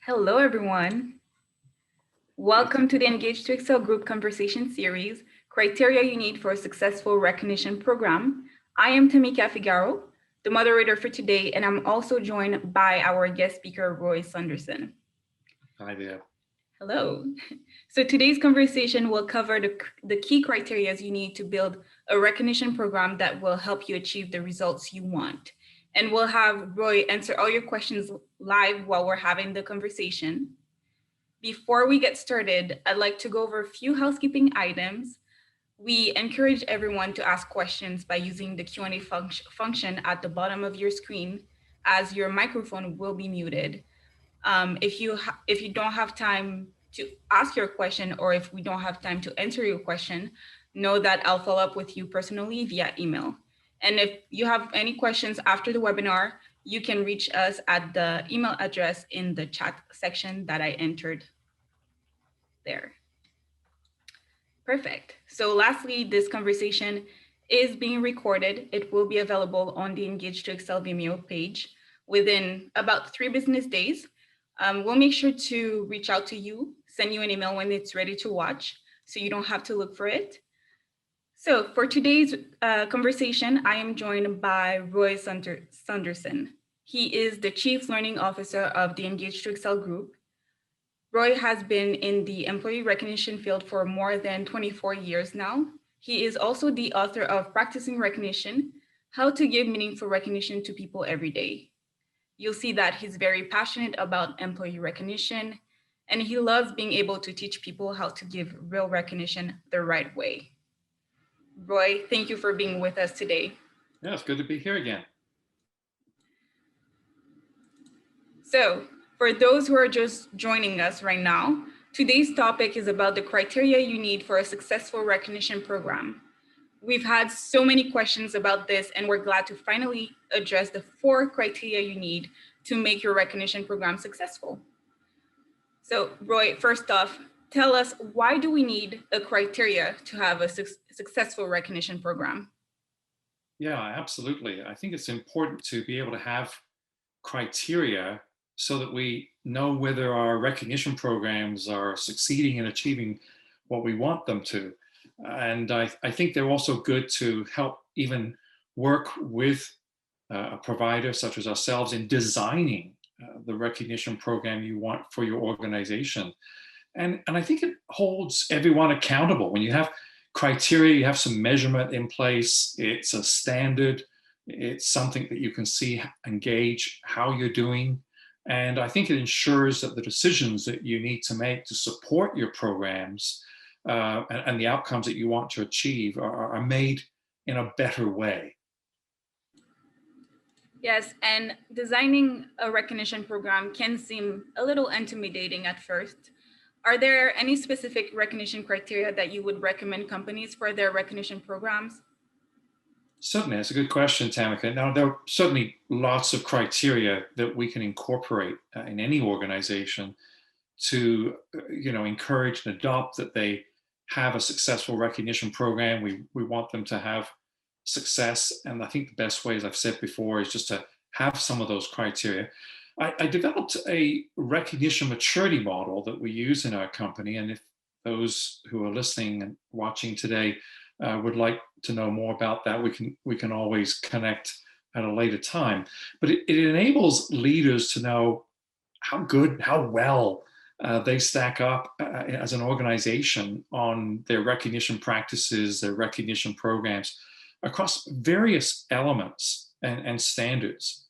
Hello, everyone. Welcome to the Engage to Excel group conversation series, Criteria You Need for a Successful Recognition Program. I am Tamika Figaro, the moderator for today, and I'm also joined by our guest speaker, Roy Saunderson. Hi there. Hello. So today's conversation will cover the key criteria you need to build a recognition program that will help you achieve the results you want. And we'll have Roy answer all your questions live while we're having the conversation. Before we get started, I'd like to go over a few housekeeping items. We encourage everyone to ask questions by using the Q&A function at the bottom of your screen, as your microphone will be muted. If you don't have time to ask your question, or if we don't have time to answer your question, know that I'll follow up with you personally via email. And if you have any questions after the webinar, you can reach us at the email address in the chat section that I entered there. Perfect. So lastly, this conversation is being recorded. It will be available on the Engage to Excel Vimeo page within about 3 business days. We'll make sure to reach out to you, send you an email when it's ready to watch, so you don't have to look for it. So for today's conversation, I am joined by Roy Saunderson. He is the Chief Learning Officer of the Engage to Excel group. Roy has been in the employee recognition field for more than 24 years now. He is also the author of Practicing Recognition, How to Give Meaningful Recognition to People Every Day. You'll see that he's very passionate about employee recognition, and he loves being able to teach people how to give real recognition the right way. Roy, thank you for being with us today. Yeah, it's good to be here again. So, for those who are just joining us right now, today's topic is about the criteria you need for a successful recognition program. We've had so many questions about this, and we're glad to finally address the 4 criteria you need to make your recognition program successful. So, Roy, first off, tell us, why do we need a criteria to have a successful recognition program? Yeah, absolutely. I think it's important to be able to have criteria so that we know whether our recognition programs are succeeding in achieving what we want them to. And I think they're also good to help even work with a provider such as ourselves in designing the recognition program you want for your organization. And I think it holds everyone accountable. When you have criteria, you have some measurement in place, it's a standard, it's something that you can see and gauge how you're doing. And I think it ensures that the decisions that you need to make to support your programs and the outcomes that you want to achieve are made in a better way. Yes, and designing a recognition program can seem a little intimidating at first. Are there any specific recognition criteria that you would recommend companies for their recognition programs? Certainly, that's a good question, Tamika. Now, there are certainly lots of criteria that we can incorporate in any organization to, encourage and adopt that they have a successful recognition program. We want them to have success, and I think the best way, as I've said before, is just to have some of those criteria. I developed a recognition maturity model that we use in our company, and if those who are listening and watching today would like to know more about that, we can always connect at a later time. But it enables leaders to know how well they stack up as an organization on their recognition practices, their recognition programs across various elements and standards.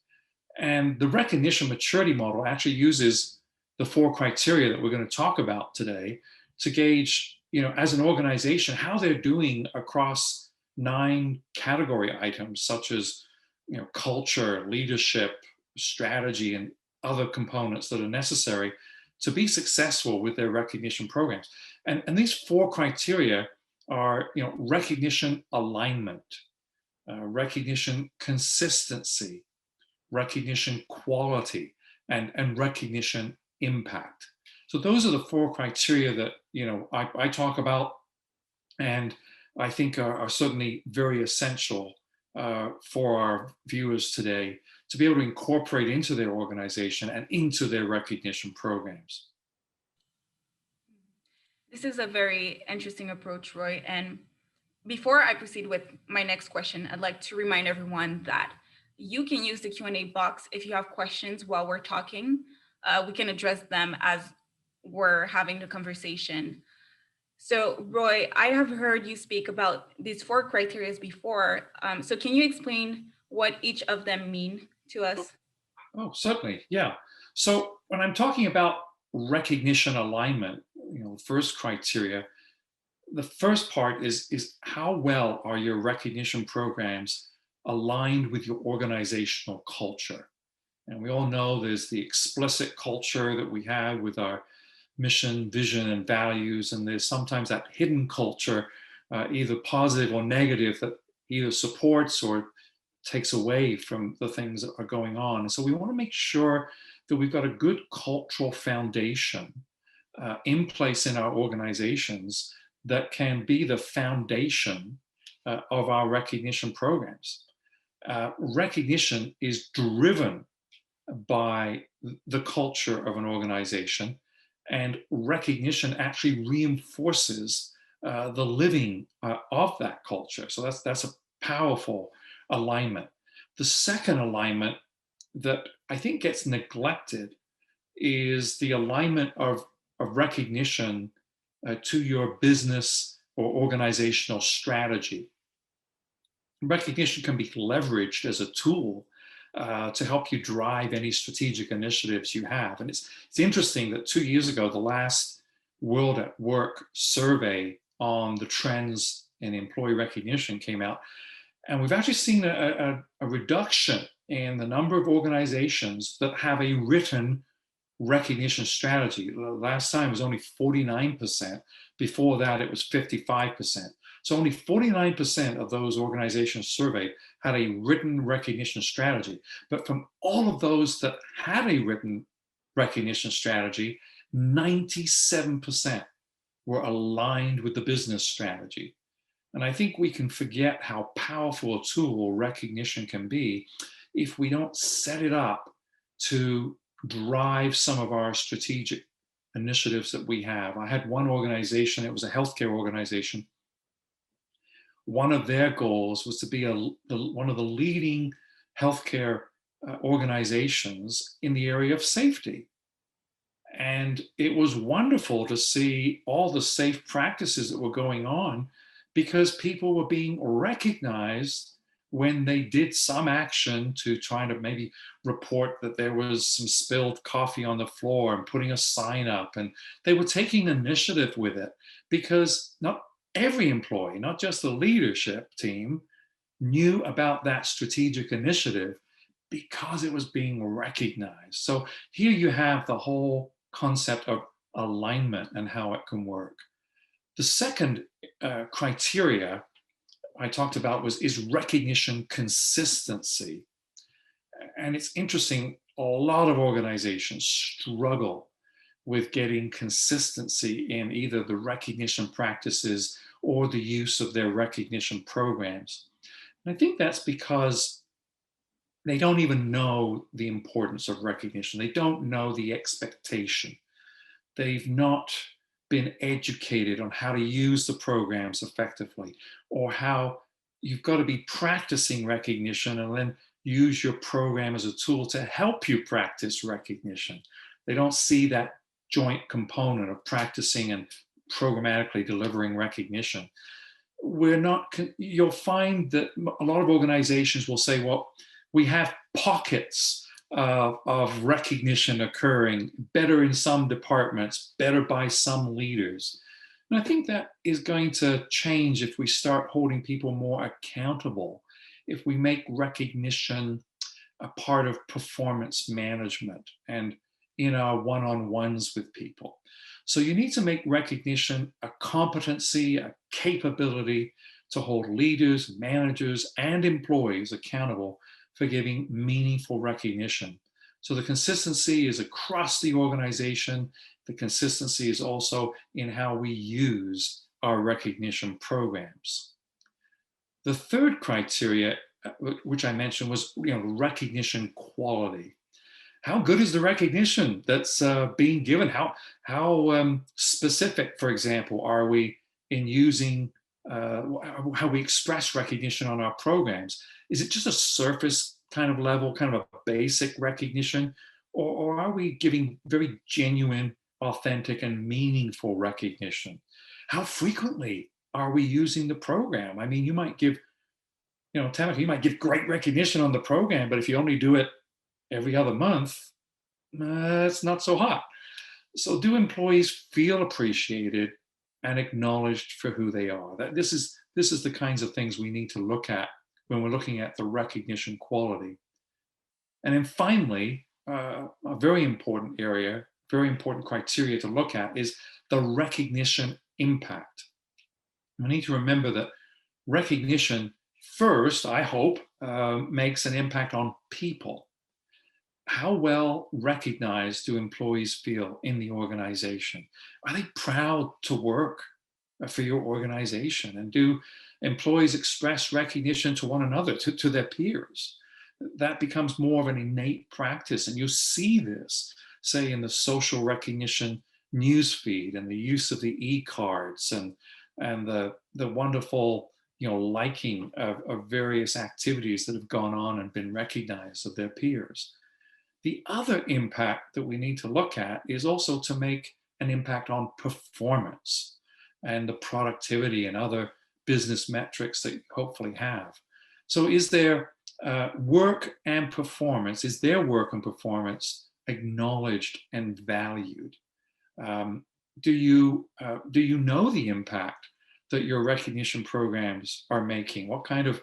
And the recognition maturity model actually uses the 4 criteria that we're going to talk about today to gauge, as an organization, how they're doing across 9 category items, such as, culture, leadership, strategy, and other components that are necessary to be successful with their recognition programs. And these 4 criteria are, recognition alignment, recognition consistency, recognition quality, and recognition impact. So those are the 4 criteria that I talk about, and I think are certainly very essential for our viewers today to be able to incorporate into their organization and into their recognition programs? This is a very interesting approach, Roy. And before I proceed with my next question, I'd like to remind everyone that you can use the Q&A box if you have questions while we're talking. We can address them as we're having the conversation. So, Roy, I have heard you speak about these four criteria before. So, can you explain what each of them mean to us? Oh, certainly. Yeah. So when I'm talking about recognition alignment, first criteria, the first part is how well are your recognition programs aligned with your organizational culture? And we all know there's the explicit culture that we have with our mission, vision, and values, and there's sometimes that hidden culture, either positive or negative, that either supports or takes away from the things that are going on. And so we want to make sure that we've got a good cultural foundation in place in our organizations that can be the foundation of our recognition programs. Recognition is driven by the culture of an organization, and recognition actually reinforces the living of that culture. So that's a powerful alignment. The second alignment that I think gets neglected is the alignment of recognition to your business or organizational strategy. Recognition can be leveraged as a tool to help you drive any strategic initiatives you have. And it's interesting that 2 years ago, the last World at Work survey on the trends in employee recognition came out. And we've actually seen a reduction in the number of organizations that have a written recognition strategy. Last time it was only 49%. Before that, it was 55%. So only 49% of those organizations surveyed had a written recognition strategy. But from all of those that had a written recognition strategy, 97% were aligned with the business strategy. And I think we can forget how powerful a tool recognition can be if we don't set it up to drive some of our strategic initiatives that we have. I had one organization, it was a healthcare organization. One of their goals was to be one of the leading healthcare organizations in the area of safety. And it was wonderful to see all the safe practices that were going on because people were being recognized when they did some action to try to maybe report that there was some spilled coffee on the floor and putting a sign up. And they were taking initiative with it because not every employee, not just the leadership team, knew about that strategic initiative because it was being recognized. So here you have the whole concept of alignment and how it can work. The second criteria I talked about is recognition consistency. And it's interesting, a lot of organizations struggle with getting consistency in either the recognition practices or the use of their recognition programs. And I think that's because they don't even know the importance of recognition. They don't know the expectation. They've not been educated on how to use the programs effectively, or how you've got to be practicing recognition and then use your program as a tool to help you practice recognition. They don't see that joint component of practicing and programmatically delivering recognition. You'll find that a lot of organizations will say, well, we have pockets of recognition occurring, better in some departments, better by some leaders. And I think that is going to change if we start holding people more accountable, if we make recognition a part of performance management and in our one-on-ones with people. So you need to make recognition a competency, a capability to hold leaders, managers, and employees accountable for giving meaningful recognition. So the consistency is across the organization. The consistency is also in how we use our recognition programs. The third criteria which I mentioned, was recognition quality. How good is the recognition that's being given? How specific, for example, are we in using how we express recognition on our programs? Is it just a surface kind of level, kind of a basic recognition, or are we giving very genuine, authentic, and meaningful recognition? How frequently are we using the program? I mean, you might give, Tamika, you might give great recognition on the program, but if you only do it every other month, it's not so hot. So do employees feel appreciated and acknowledged for who they are? This is the kinds of things we need to look at when we're looking at the recognition quality. And then finally, a very important area, very important criteria to look at is the recognition impact. We need to remember that recognition first, I hope, makes an impact on people. How well recognized do employees feel in the organization? Are they proud to work for your organization? And do employees express recognition to one another, to their peers? That becomes more of an innate practice. And you see this, say, in the social recognition newsfeed and the use of the e-cards and the wonderful liking of various activities that have gone on and been recognized of their peers. The other impact that we need to look at is also to make an impact on performance and the productivity and other business metrics that you hopefully have. So is their work and performance, is their work and performance acknowledged and valued? Do you know the impact that your recognition programs are making? What kind of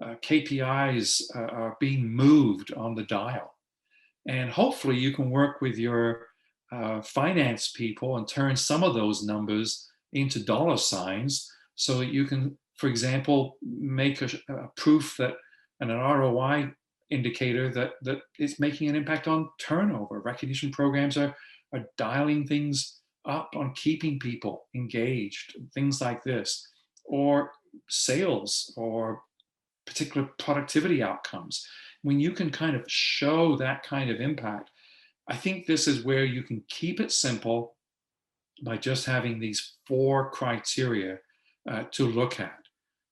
KPIs are being moved on the dial? And hopefully you can work with your finance people and turn some of those numbers into dollar signs so that you can, for example, make a proof that and an ROI indicator that it's making an impact on turnover. Recognition programs are dialing things up on keeping people engaged, things like this, or sales or particular productivity outcomes. When you can kind of show that kind of impact, I think this is where you can keep it simple by just having these 4 criteria to look at.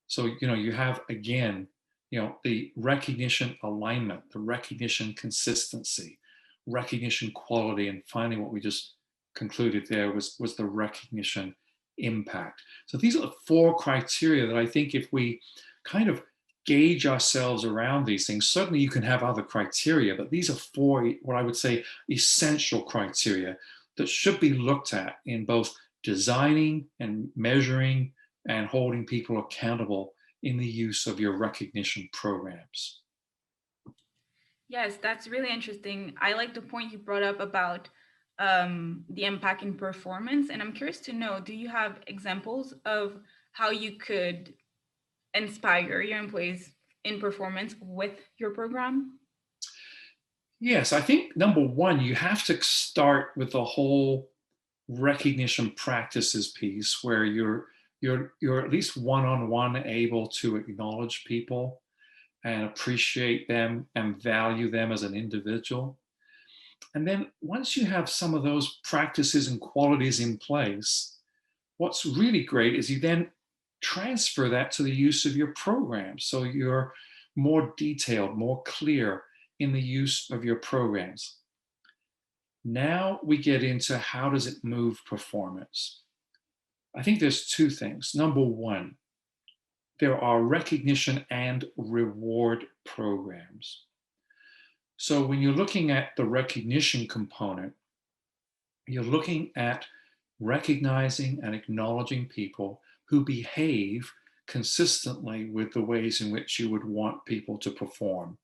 So, you have, again, the recognition alignment, the recognition consistency, recognition quality, and finally what we just concluded there was the recognition impact. So these are the 4 criteria that I think if we kind of gauge ourselves around these things, certainly you can have other criteria, but these are 4, what I would say, essential criteria that should be looked at in both designing and measuring and holding people accountable in the use of your recognition programs. Yes, that's really interesting. I like the point you brought up about the impact in performance. And I'm curious to know, do you have examples of how you could inspire your employees in performance with your program? Yes, I think number one, you have to start with the whole recognition practices piece where you're at least one-on-one able to acknowledge people and appreciate them and value them as an individual. And then once you have some of those practices and qualities in place, what's really great is you then transfer that to the use of your program. So you're more detailed, more clear in the use of your programs. Now we get into how does it move performance? I think there's 2 things. Number one, there are recognition and reward programs. So when you're looking at the recognition component, you're looking at recognizing and acknowledging people who behave consistently with the ways in which you would want people to perform.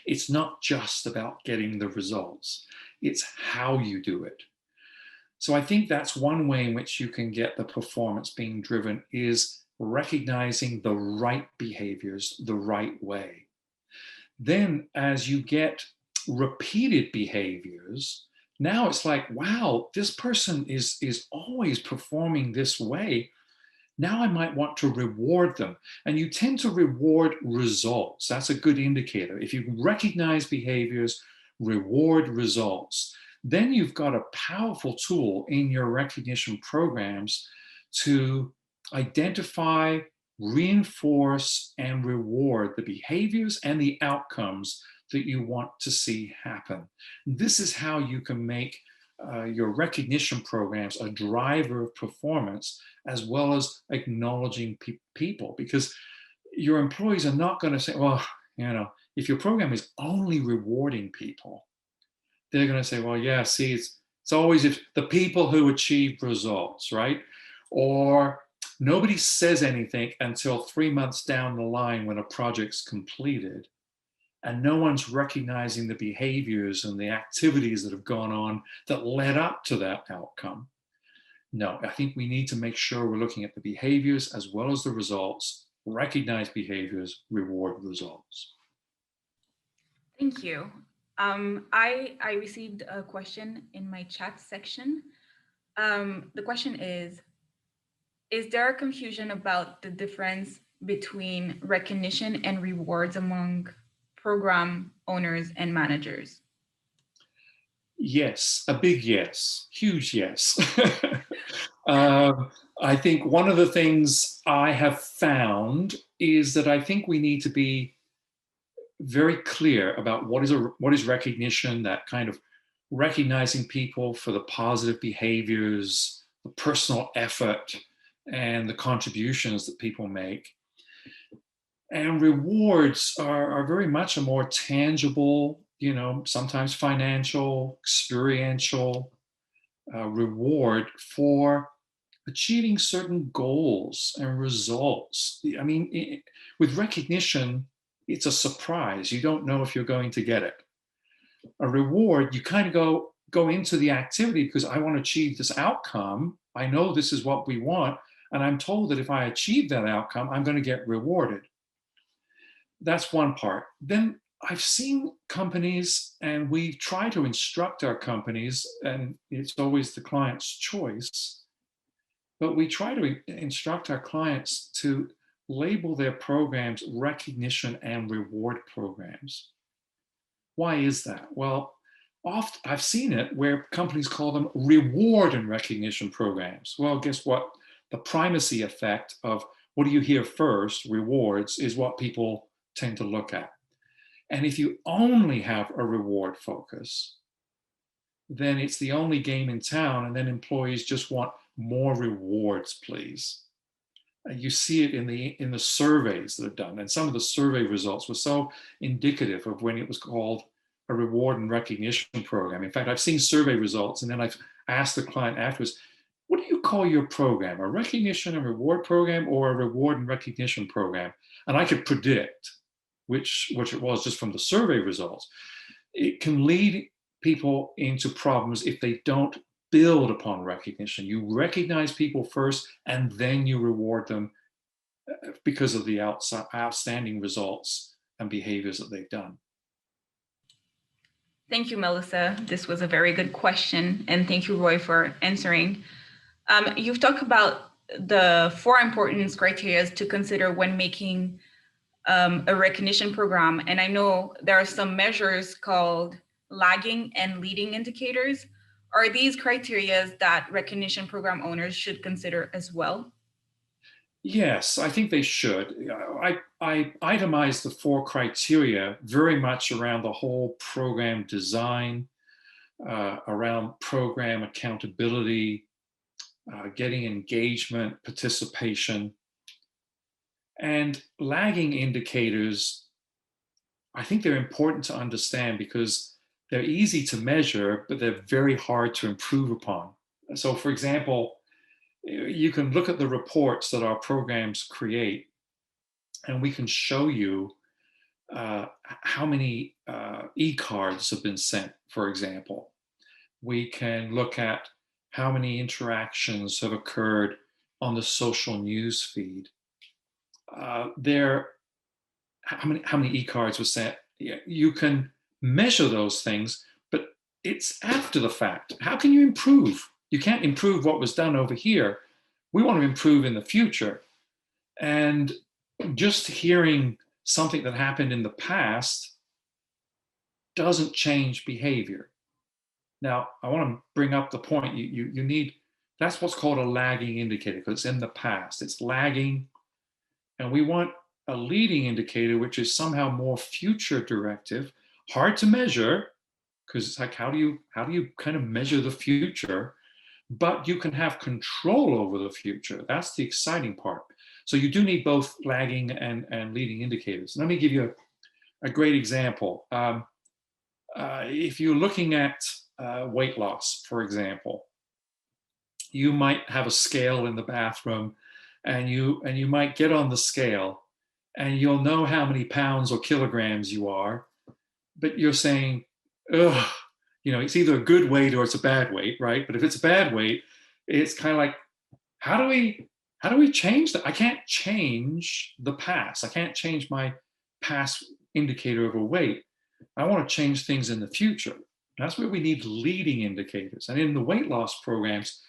It's not just about getting the results, it's how you do it. So I think that's one way in which you can get the performance being driven is recognizing the right behaviors the right way. Then as you get repeated behaviors, now it's like, wow, this person is always performing this way. Now I might want to reward them. And you tend to reward results. That's a good indicator. If you recognize behaviors, reward results, then you've got a powerful tool in your recognition programs to identify, reinforce, and reward the behaviors and the outcomes that you want to see happen. This is how you can make your recognition programs a driver of performance, as well as acknowledging people, because your employees are not going to say, well, if your program is only rewarding people, they're going to say, well, yeah, see, it's always if the people who achieve results, right? Or nobody says anything until 3 months down the line when a project's completed, and no one's recognizing the behaviors and the activities that have gone on that led up to that outcome. No, I think we need to make sure we're looking at the behaviors as well as the results, recognize behaviors, reward results. Thank you. I received a question in my chat section. The question is there a confusion about the difference between recognition and rewards among program owners and managers? Yes, a big yes, huge yes. I think one of the things I have found is that I think we need to be very clear about what is recognition, that kind of recognizing people for the positive behaviors, the personal effort, and the contributions that people make. And rewards are very much a more tangible, sometimes financial, experiential reward for achieving certain goals and results. I mean, with recognition, it's a surprise. You don't know if you're going to get it. A reward, you kind of go into the activity because I want to achieve this outcome. I know this is what we want, and I'm told that if I achieve that outcome, I'm going to get rewarded. That's one part. Then I've seen companies, and we try to instruct our companies, and it's always the client's choice, but we try to instruct our clients to label their programs recognition and reward programs. Why is that? Well, often I've seen it where companies call them reward and recognition programs. Well, guess what? The primacy effect of what do you hear first, rewards, is what people tend to look at. And if you only have a reward focus, then it's the only game in town, and then employees just want more rewards, please. You see it in the surveys that are done, and some of the survey results were so indicative of when it was called a reward and recognition program. In fact, I've seen survey results, and then I've asked the client afterwards, what do you call your program? A recognition and reward program or a reward and recognition program? And I could predict which it was just from the survey results. It can lead people into problems if they don't build upon recognition. You recognize people first, and then you reward them because of the outstanding results and behaviors that they've done. Thank you, Melissa. This was a very good question, and thank you, Roy, for answering. You've talked about the 4 important criteria to consider when making a recognition program, and I know there are some measures called lagging and leading indicators. Are these criteria that recognition program owners should consider as well? Yes, I think they should. I itemized the 4 criteria very much around the whole program design, around program accountability, getting engagement, participation. And lagging indicators, I think they're important to understand because they're easy to measure, but they're very hard to improve upon. So, for example, you can look at the reports that our programs create, and we can show you how many e-cards have been sent, for example. We can look at how many interactions have occurred on the social news feed. How many e-cards were sent. You can measure those things, but it's after the fact. How can you improve? You can't improve what was done over here, We want to improve in the future. And just hearing something that happened in the past doesn't change behavior. Now, I want to bring up the point you need, that's what's called a lagging indicator because it's in the past, it's lagging. And we want a leading indicator, which is somehow more future directive, hard to measure because it's like, how do you kind of measure the future? But you can have control over the future. That's the exciting part. So you do need both lagging and leading indicators. Let me give you a great example. If you're looking at weight loss, for example, you might have a scale in the bathroom, and you might get on the scale, and you'll know how many pounds or kilograms you are, but you're saying, ugh, it's either a good weight or it's a bad weight, right? But if it's a bad weight, it's kind of like, how do we change that? I can't change the past. I can't change my past indicator of a weight. I want to change things in the future. That's where we need leading indicators. And in the weight loss programs,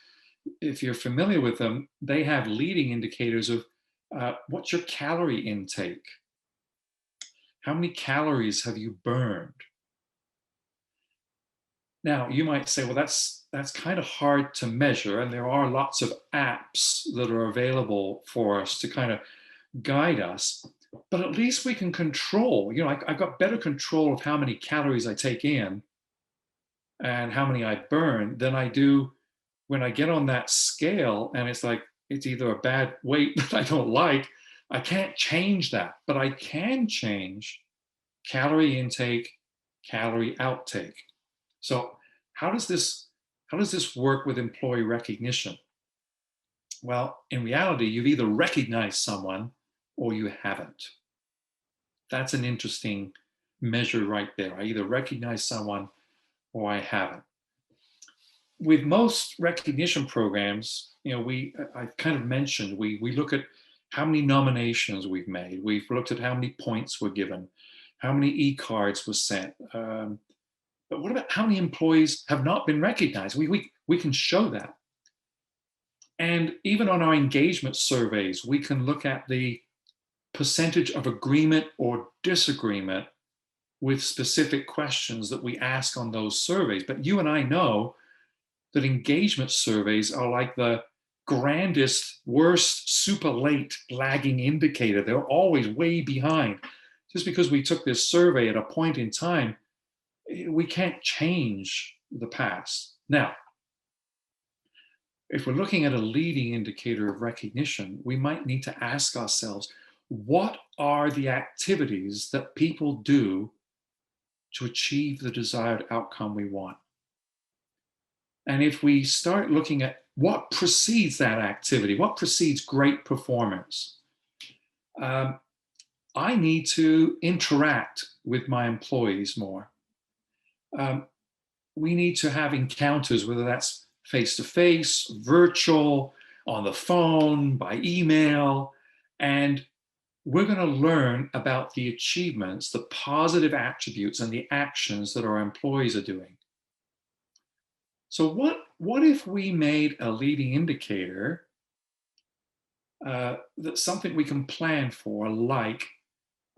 if you're familiar with them, they have leading indicators of what's your calorie intake? How many calories have you burned? Now, you might say, well, that's kind of hard to measure, and there are lots of apps that are available for us to kind of guide us, but at least we can control. I've got better control of how many calories I take in and how many I burn than I do when I get on that scale and it's like, it's either a bad weight that I don't like. I can't change that, but I can change calorie intake, calorie outtake. So how does this work with employee recognition? Well, in reality, you've either recognized someone or you haven't. That's an interesting measure right there. I either recognize someone or I haven't. With most recognition programs, I kind of mentioned, we look at how many nominations we've made. We've looked at how many points were given, how many e-cards were sent. But what about how many employees have not been recognized? We can show that. And even on our engagement surveys, we can look at the percentage of agreement or disagreement with specific questions that we ask on those surveys. But you and I know that engagement surveys are like the grandest, worst, super late lagging indicator. They're always way behind. Just because we took this survey at a point in time, we can't change the past. Now, if we're looking at a leading indicator of recognition, we might need to ask ourselves, what are the activities that people do to achieve the desired outcome we want? And if we start looking at what precedes that activity, what precedes great performance, I need to interact with my employees more. We need to have encounters, whether that's face-to-face, virtual, on the phone, by email, and we're going to learn about the achievements, the positive attributes, and the actions that our employees are doing. So what if we made a leading indicator that's something we can plan for, like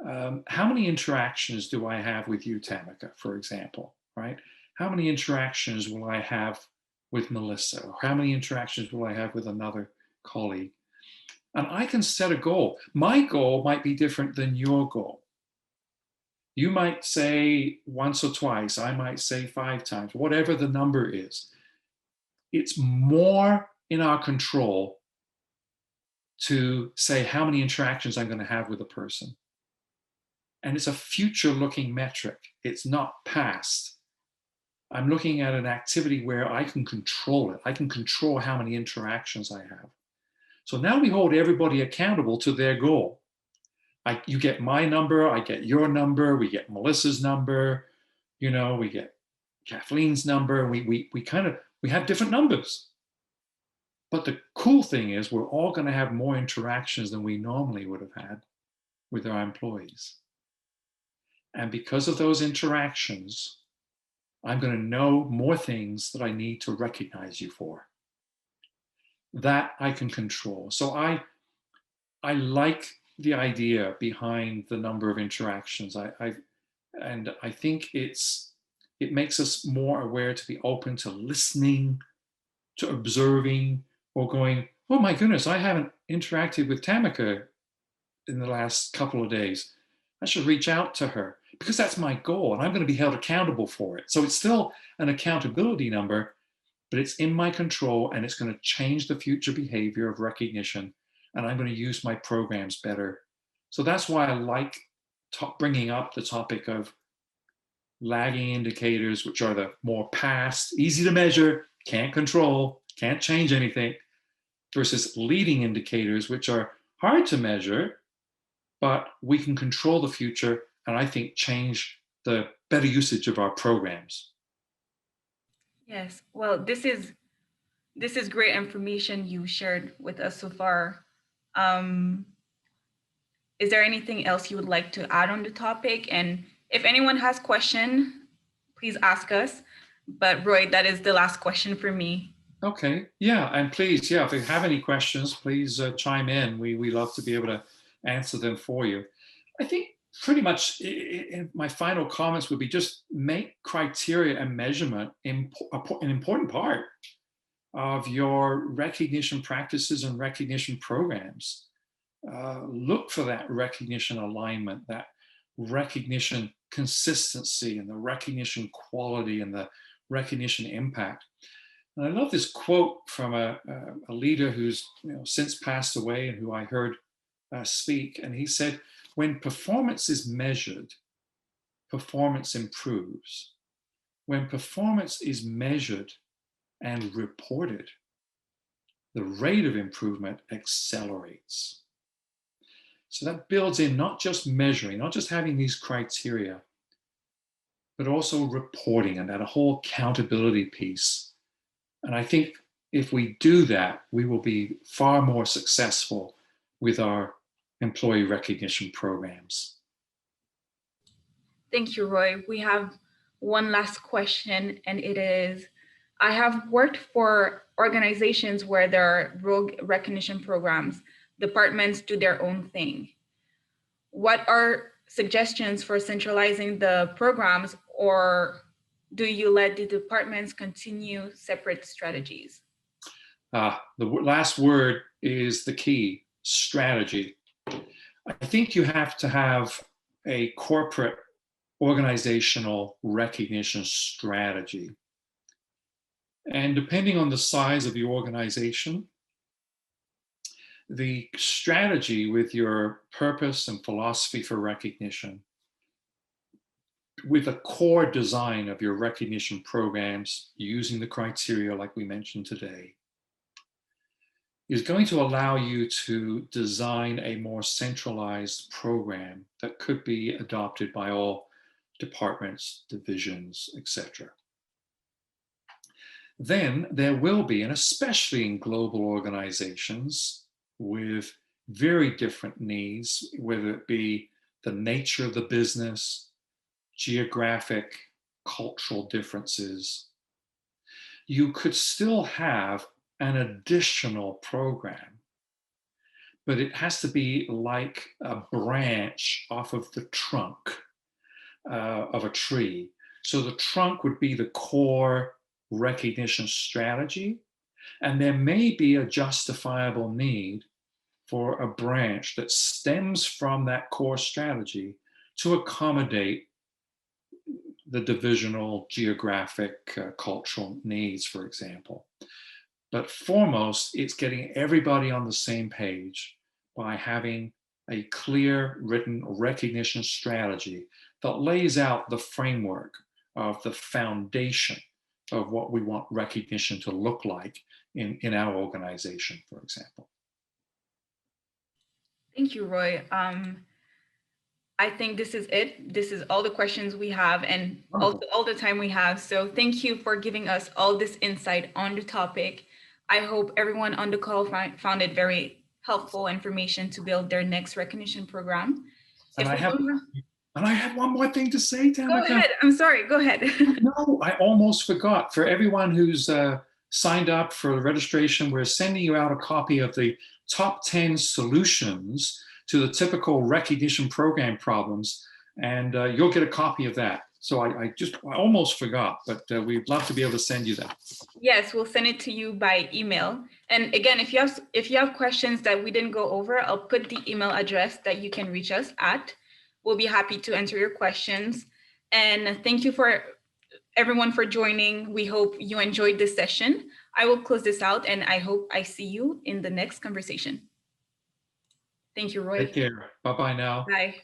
how many interactions do I have with you, Tamika, for example, right? How many interactions will I have with Melissa? Or how many interactions will I have with another colleague? And I can set a goal. My goal might be different than your goal. You might say once or twice, I might say 5 times, whatever the number is. It's more in our control to say how many interactions I'm going to have with a person. And it's a future-looking metric. It's not past. I'm looking at an activity where I can control it. I can control how many interactions I have. So now we hold everybody accountable to their goal. You get my number, I get your number, we get Melissa's number, we get Kathleen's number. We have different numbers. But the cool thing is we're all going to have more interactions than we normally would have had with our employees. And because of those interactions, I'm going to know more things that I need to recognize you for. that I can control. So I like the idea behind the number of interactions. And I think it makes us more aware to be open to listening, to observing, or going, oh my goodness, I haven't interacted with Tamika in the last couple of days. I should reach out to her because that's my goal and I'm going to be held accountable for it. So it's still an accountability number, but it's in my control and it's going to change the future behavior of recognition. And I'm going to use my programs better. So that's why I like bringing up the topic of lagging indicators, which are the more past, easy to measure, can't control, can't change anything, versus leading indicators, which are hard to measure, but we can control the future and I think change the better usage of our programs. Yes. Well, this is great information you shared with us so far. Um, is there anything else you would like to add on the topic? And if anyone has question, please ask us. But Roy, that is the last question for me. Okay, yeah, and please, yeah, if you have any questions, please chime in. We love to be able to answer them for you. I think pretty much in my final comments would be just make criteria and measurement an important part of your recognition practices and recognition programs. Look for that recognition alignment, that recognition consistency, and the recognition quality and the recognition impact. And I love this quote from a leader who's since passed away and who I heard speak. And he said, when performance is measured, performance improves. When performance is measured and reported, the rate of improvement accelerates. So that builds in not just measuring, not just having these criteria, but also reporting and that whole accountability piece. And I think if we do that, we will be far more successful with our employee recognition programs. Thank you, Roy. We have one last question, and it is, I have worked for organizations where there are rogue recognition programs. Departments do their own thing. What are suggestions for centralizing the programs, or do you let the departments continue separate strategies? The last word is the key, strategy. I think you have to have a corporate organizational recognition strategy. And depending on the size of your organization, the strategy with your purpose and philosophy for recognition, with a core design of your recognition programs using the criteria like we mentioned today, is going to allow you to design a more centralized program that could be adopted by all departments, divisions, etc. Then there will be, and especially in global organizations with very different needs, whether it be the nature of the business, geographic, cultural differences, you could still have an additional program, but it has to be like a branch off of the trunk of a tree. So the trunk would be the core recognition strategy, and there may be a justifiable need for a branch that stems from that core strategy to accommodate the divisional, geographic, cultural needs, for example. But foremost, it's getting everybody on the same page by having a clear written recognition strategy that lays out the framework of the foundation of what we want recognition to look like in our organization, for example. Thank you, Roy. I think this is it. This is all the questions we have and also all the time we have. So thank you for giving us all this insight on the topic. I hope everyone on the call found it very helpful information to build their next recognition program. And I have one more thing to say, Tamika. Go ahead. I'm sorry. Go ahead. No, I almost forgot. For everyone who's signed up for the registration, we're sending you out a copy of the top 10 solutions to the typical recognition program problems, and you'll get a copy of that. So I almost forgot, but we'd love to be able to send you that. Yes, we'll send it to you by email. And again, if you have questions that we didn't go over, I'll put the email address that you can reach us at. We'll be happy to answer your questions. And thank you for everyone for joining. We hope you enjoyed this session. I will close this out, and I hope I see you in the next conversation. Thank you, Roy. Take care. Bye-bye now. Bye.